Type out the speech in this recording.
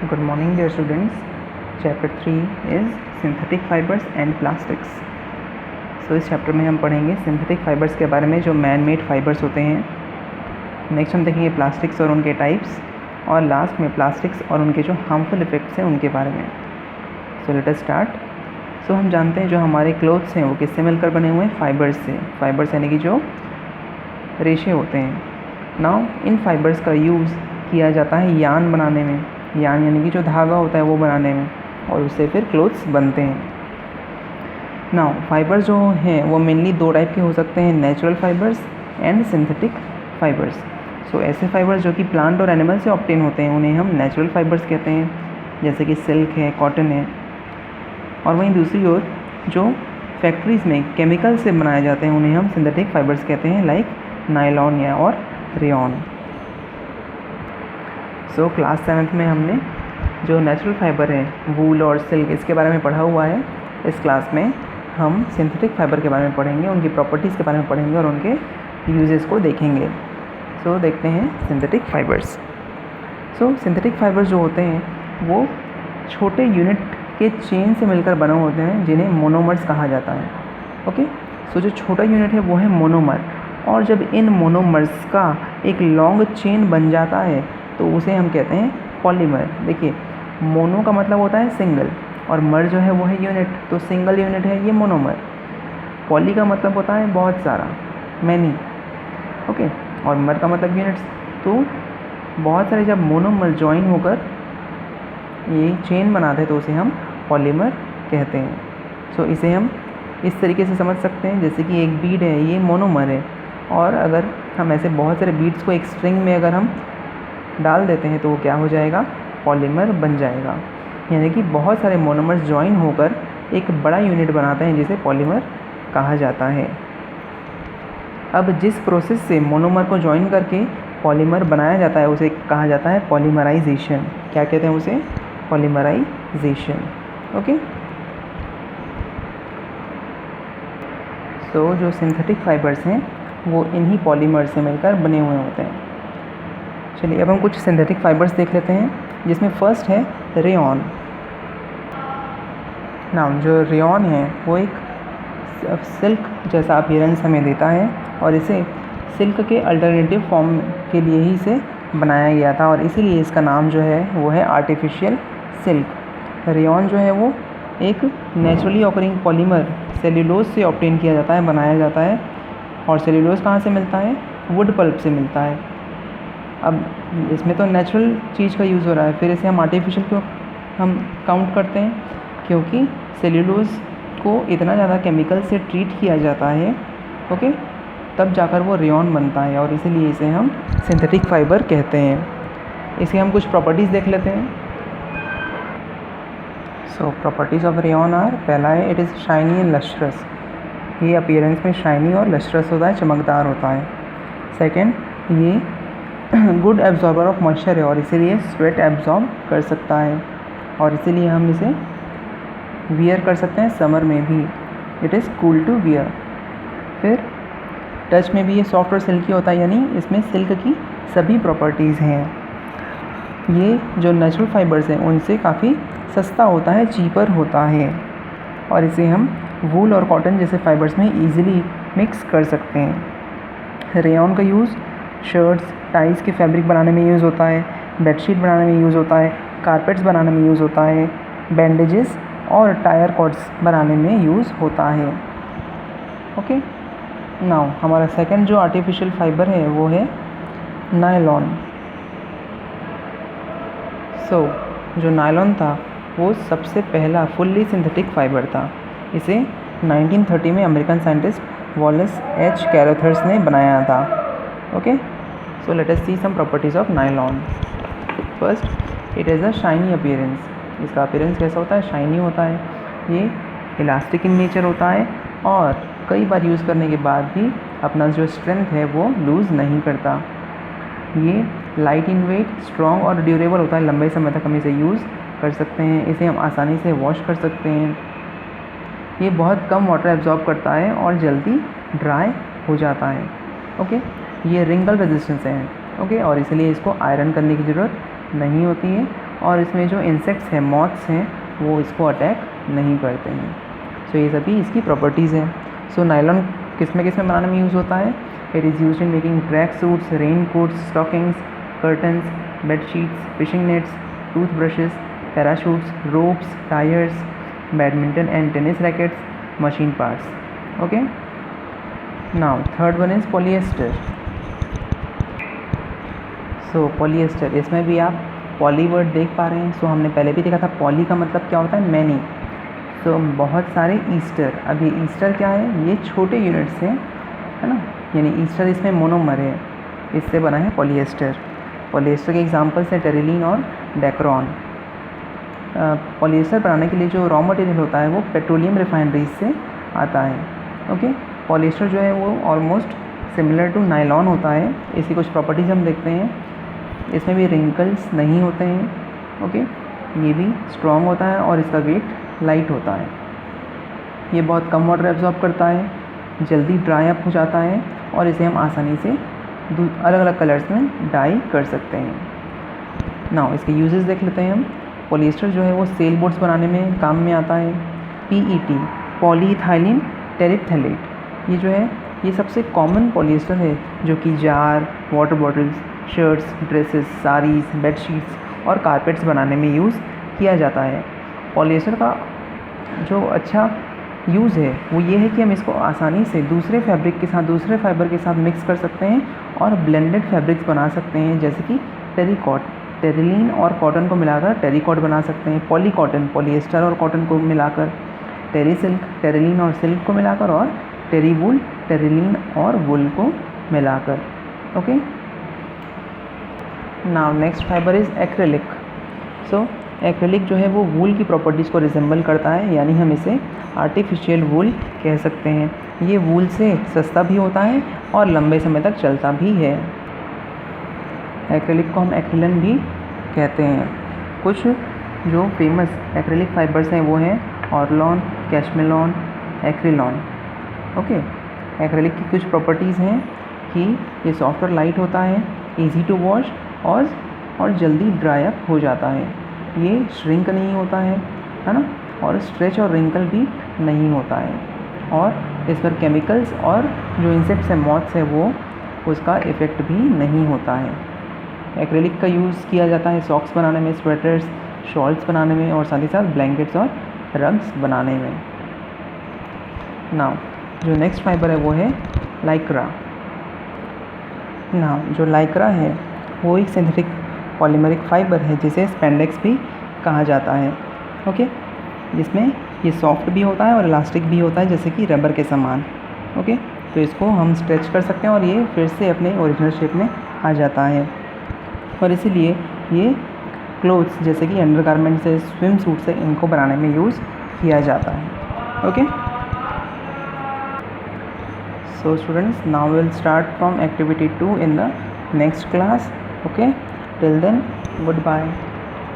Good morning dear students. Chapter 3 is synthetic fibers and plastics. इस chapter में हम पढ़ेंगे सिंथेटिक फाइबर्स के बारे में जो मैन मेड फाइबर्स होते हैं। नेक्स्ट हम देखेंगे प्लास्टिक्स और उनके टाइप्स, और लास्ट में प्लास्टिक्स और उनके जो हार्मफुल इफ़ेक्ट्स हैं उनके बारे में। Let us start. हम जानते हैं जो हमारे क्लोथ्स हैं वो किससे मिलकर बने हुए हैं? फाइबर्स से। फाइबर्स यानी कि जो रेशे होते हैं। नाउ इन फाइबर्स का यूज़ किया जाता है यान बनाने में। यान यानी कि जो धागा होता है वो बनाने में, और उससे फिर क्लोथ्स बनते हैं। नाउ फाइबर्स जो हैं वो मेनली दो टाइप के हो सकते हैं, natural fibres and synthetic fibres. ऐसे फाइबर्स जो कि प्लांट और एनिमल से ऑब्टेन होते हैं उन्हें हम नेचुरल फाइबर्स कहते हैं, जैसे कि सिल्क है, कॉटन है। और वहीं दूसरी ओर जो फैक्ट्रीज़ में केमिकल से बनाए जाते हैं उन्हें हम सिंथेटिक फाइबर्स कहते हैं, लाइक नायलॉन या और रेयॉन। क्लास 7th में हमने जो नेचुरल फाइबर है वूल और सिल्क इसके बारे में पढ़ा हुआ है। इस क्लास में हम सिंथेटिक फाइबर के बारे में पढ़ेंगे, उनकी प्रॉपर्टीज़ के बारे में पढ़ेंगे और उनके यूजेस को देखेंगे। देखते हैं सिंथेटिक फाइबर्स। सिंथेटिक फाइबर्स जो होते हैं वो छोटे यूनिट के चेन से मिलकर बने होते हैं जिन्हें मोनोमर्स कहा जाता है। ओके, जो छोटा यूनिट है वो है मोनोमर, और जब इन मोनोमर्स का एक लॉन्ग चेन बन जाता है तो उसे हम कहते हैं पॉलीमर। देखिए, मोनो का मतलब होता है सिंगल और मर जो है वो है यूनिट, तो सिंगल यूनिट है ये मोनोमर। पॉली का मतलब होता है बहुत सारा, मैनी। ओके, और मर का मतलब यूनिट्स। तो बहुत सारे जब मोनोमर ज्वाइन होकर ये चेन बनाते हैं तो उसे हम पॉलीमर कहते हैं। इसे हम इस तरीके से समझ सकते हैं, जैसे कि एक बीड है ये मोनोमर है, और अगर हम ऐसे बहुत सारे बीड्स को एक स्ट्रिंग में अगर हम डाल देते हैं तो वो क्या हो जाएगा? पॉलीमर बन जाएगा। यानी कि बहुत सारे मोनोमर्स ज्वाइन होकर एक बड़ा यूनिट बनाते हैं जिसे पॉलीमर कहा जाता है। अब जिस प्रोसेस से मोनोमर को ज्वाइन करके पॉलीमर बनाया जाता है उसे कहा जाता है पॉलीमराइजेशन। क्या कहते हैं उसे? पॉलीमराइजेशन। ओके, जो सिंथेटिक फाइबर्स हैं वो इन्हीं पॉलीमर से मिलकर बने हुए होते हैं। चलिए अब हम कुछ सिंथेटिक फाइबर्स देख लेते हैं, जिसमें फर्स्ट है रेयॉन। नाउ जो रेयॉन है वो एक सिल्क जैसा अपीयरेंस हमें देता है, और इसे सिल्क के अल्टरनेटिव फॉर्म के लिए ही इसे बनाया गया था, और इसीलिए इसका नाम जो है वो है आर्टिफिशियल सिल्क। रेयॉन जो है वो एक नेचुरली ऑकरिंग पॉलीमर सेल्यूलोज से ऑब्टेन किया जाता है, बनाया जाता है। और सेल्यूलोज कहाँ से मिलता है? वुड पल्प से मिलता है। अब इसमें तो नेचुरल चीज़ का यूज़ हो रहा है, फिर इसे हम आर्टिफिशियल क्यों हम काउंट करते हैं? क्योंकि सेल्यूलोज को इतना ज़्यादा केमिकल से ट्रीट किया जाता है, ओके, तब जाकर वो रेयॉन बनता है, और इसीलिए इसे हम सिंथेटिक फाइबर कहते हैं। इसके हम कुछ प्रॉपर्टीज़ देख लेते हैं। प्रॉपर्टीज़ ऑफ रेयॉन आर, पहला है it is shiny and lustrous. ये अपीयरेंस में शाइनी और लस्ट्रस होता है, चमकदार होता है। सेकेंड, ये गुड एब्जॉर्बर ऑफ मॉइस्चर है, और इसीलिए स्वेट एब्जॉर्ब कर सकता है, और इसीलिए हम इसे वियर कर सकते हैं समर में भी। It is cool to wear. फिर टच में भी ये सॉफ्ट और सिल्की होता है, यानी इसमें सिल्क की सभी प्रॉपर्टीज़ हैं। ये जो नेचुरल फाइबर्स हैं उनसे काफ़ी सस्ता होता है, चीपर होता है, और इसे हम वूल और कॉटन जैसे फाइबर्स में ईजिली मिक्स कर सकते हैं। रेयॉन का यूज़ शर्ट्स, टाइज के फैब्रिक बनाने में यूज़ होता है, बेडशीट बनाने में यूज़ होता है, कारपेट्स बनाने में यूज़ होता है, बैंडेजेस और टायर कॉर्ड्स बनाने में यूज़ होता है। ओके, नाउ हमारा सेकंड जो आर्टिफिशियल फाइबर है वो है नायलॉन। जो नायलॉन था वो सबसे पहला फुल्ली सिंथेटिक फाइबर था। इसे 1930 में American scientist Wallace H Carothers ने बनाया था। Okay, let us see some properties of nylon. First, it is a shiny appearance. इसका अपीयरेंस कैसा होता है? शाइनी होता है। ये इलास्टिक इन नेचर होता है, और कई बार यूज़ करने के बाद भी अपना जो स्ट्रेंथ है वो लूज़ नहीं करता। ये लाइट इन वेट, स्ट्रॉन्ग और ड्यूरेबल होता है, लंबे समय तक हम इसे यूज़ कर सकते हैं। इसे हम आसानी से वॉश कर सकते हैं। ये बहुत कम वाटर एब्जॉर्ब करता है और जल्दी ड्राई हो जाता है। ओके, ये रिंगल रेजिस्टेंस है। ओके, और इसलिए इसको आयरन करने की ज़रूरत नहीं होती है, और इसमें जो इंसेक्ट्स हैं, मॉथ्स हैं, वो इसको अटैक नहीं करते हैं। सो ये सभी इसकी प्रॉपर्टीज़ हैं। सो नायलॉन किस में बनाने में यूज़ होता है? It is used in making track suits, rain quotes, stockings, curtains, bedsheets, fishing nets, tooth brushes, parachutes, ropes, tyres, badminton and tennis rackets, machine parts. Okay, now third one is polyester. So polyester, इसमें भी आप poly word देख पा रहे हैं। सो हमने पहले भी देखा था पॉली का मतलब क्या होता है? मैनी। सो बहुत सारे ईस्टर। अब ये ईस्टर क्या है? ये छोटे यूनिट्स हैं, है ना, यानी ईस्टर इसमें मोनोमर है, इससे बना है पॉलिएस्टर। पॉलिएस्टर के एग्जांपल्स हैं टेरिलीन और डेक्रॉन। पॉलिएस्टर बनाने के लिए जो रॉ मटेरियल होता है वो पेट्रोलियम रिफाइनरीज से आता है। ओके, पॉलिएस्टर जो है वो ऑलमोस्ट सिमिलर टू नायलॉन होता है। इसकी कुछ प्रॉपर्टीज़ हम देखते हैं। इसमें भी रिंकल्स नहीं होते हैं। ओके, ये भी स्ट्रॉन्ग होता है और इसका वेट लाइट होता है। ये बहुत कम वाटर एब्जॉर्ब करता है, जल्दी ड्राई अप हो जाता है और इसे हम आसानी से अलग अलग कलर्स में डाई कर सकते हैं। नाउ इसके यूजेस देख लेते हैं हम। पॉलिएस्टर जो है वो सेल बोट्स बनाने में काम में आता है। PET, पॉलीइथाइलिन टेरिप्थैलेट, ये जो है ये सबसे कॉमन पॉलिएस्टर है जो कि jar, water bottles, shirts, dresses, saris, bedsheets और कारपेट्स बनाने में यूज़ किया जाता है। पॉलिएस्टर का जो अच्छा यूज़ है वो ये है कि हम इसको आसानी से दूसरे फैब्रिक के साथ, दूसरे फाइबर के साथ मिक्स कर सकते हैं और ब्लेंडेड फैब्रिक्स बना सकते हैं, जैसे कि टेरिकॉट, टेरिलीन और कॉटन को मिलाकर टेरिकॉट बना सकते हैं। पॉली कॉटन, पॉलिएस्टर और कॉटन को मिलाकर, टेरी सिल्क, टेरिलीन और सिल्क को मिलाकर, और टेरी वूल, टेरिलीन और वुल को मिलाकर। Okay, now next fibre is acrylic. So acrylic जो है वो वूल की प्रॉपर्टीज़ को रिजेंबल करता है, यानी हम इसे आर्टिफिशियल वूल कह सकते हैं। ये वूल से सस्ता भी होता है और लंबे समय तक चलता भी है। एक्रेलिक को हम एक्रिलन भी कहते हैं। कुछ जो फेमस एक्रेलिक फाइबर्स हैं वो हैं ऑर्लॉन, कैशमेलॉन, एक्रिलॉन। ओके, एक्रेलिक की कुछ प्रॉपर्टीज़ हैं कि ये सॉफ्ट और लाइट होता है, इजी टू वॉश और जल्दी ड्राई अप हो जाता है। ये श्रिंक नहीं होता है ना, और स्ट्रेच और रिंकल भी नहीं होता है, और इस पर केमिकल्स और जो इंसेक्ट्स हैं, मॉथ्स हैं, वो उसका इफ़ेक्ट भी नहीं होता है। एक्रेलिक का यूज़ किया जाता है सॉक्स बनाने में, स्वेटर्स, शॉल्स बनाने में, और साथ ही साथ ब्लैंकेट्स और रग्स बनाने में। नाउ जो नेक्स्ट फाइबर है वो है लाइक्रा। नाउ जो लाइक्रा है वो एक सिंथेटिक पॉलीमरिक फाइबर है जिसे स्पेंडेक्स भी कहा जाता है। ओके, जिसमें ये सॉफ्ट भी होता है और इलास्टिक भी होता है, जैसे कि रबर के समान। ओके, तो इसको हम स्ट्रेच कर सकते हैं और ये फिर से अपने ओरिजिनल शेप में आ जाता है, और इसीलिए ये क्लोथ्स जैसे कि अंडरगारमेंट से, स्विम सूट से, इनको बनाने में यूज़ किया जाता है। Okay, so students, now will start from activity 2 in the next class. Okay, till then, goodbye.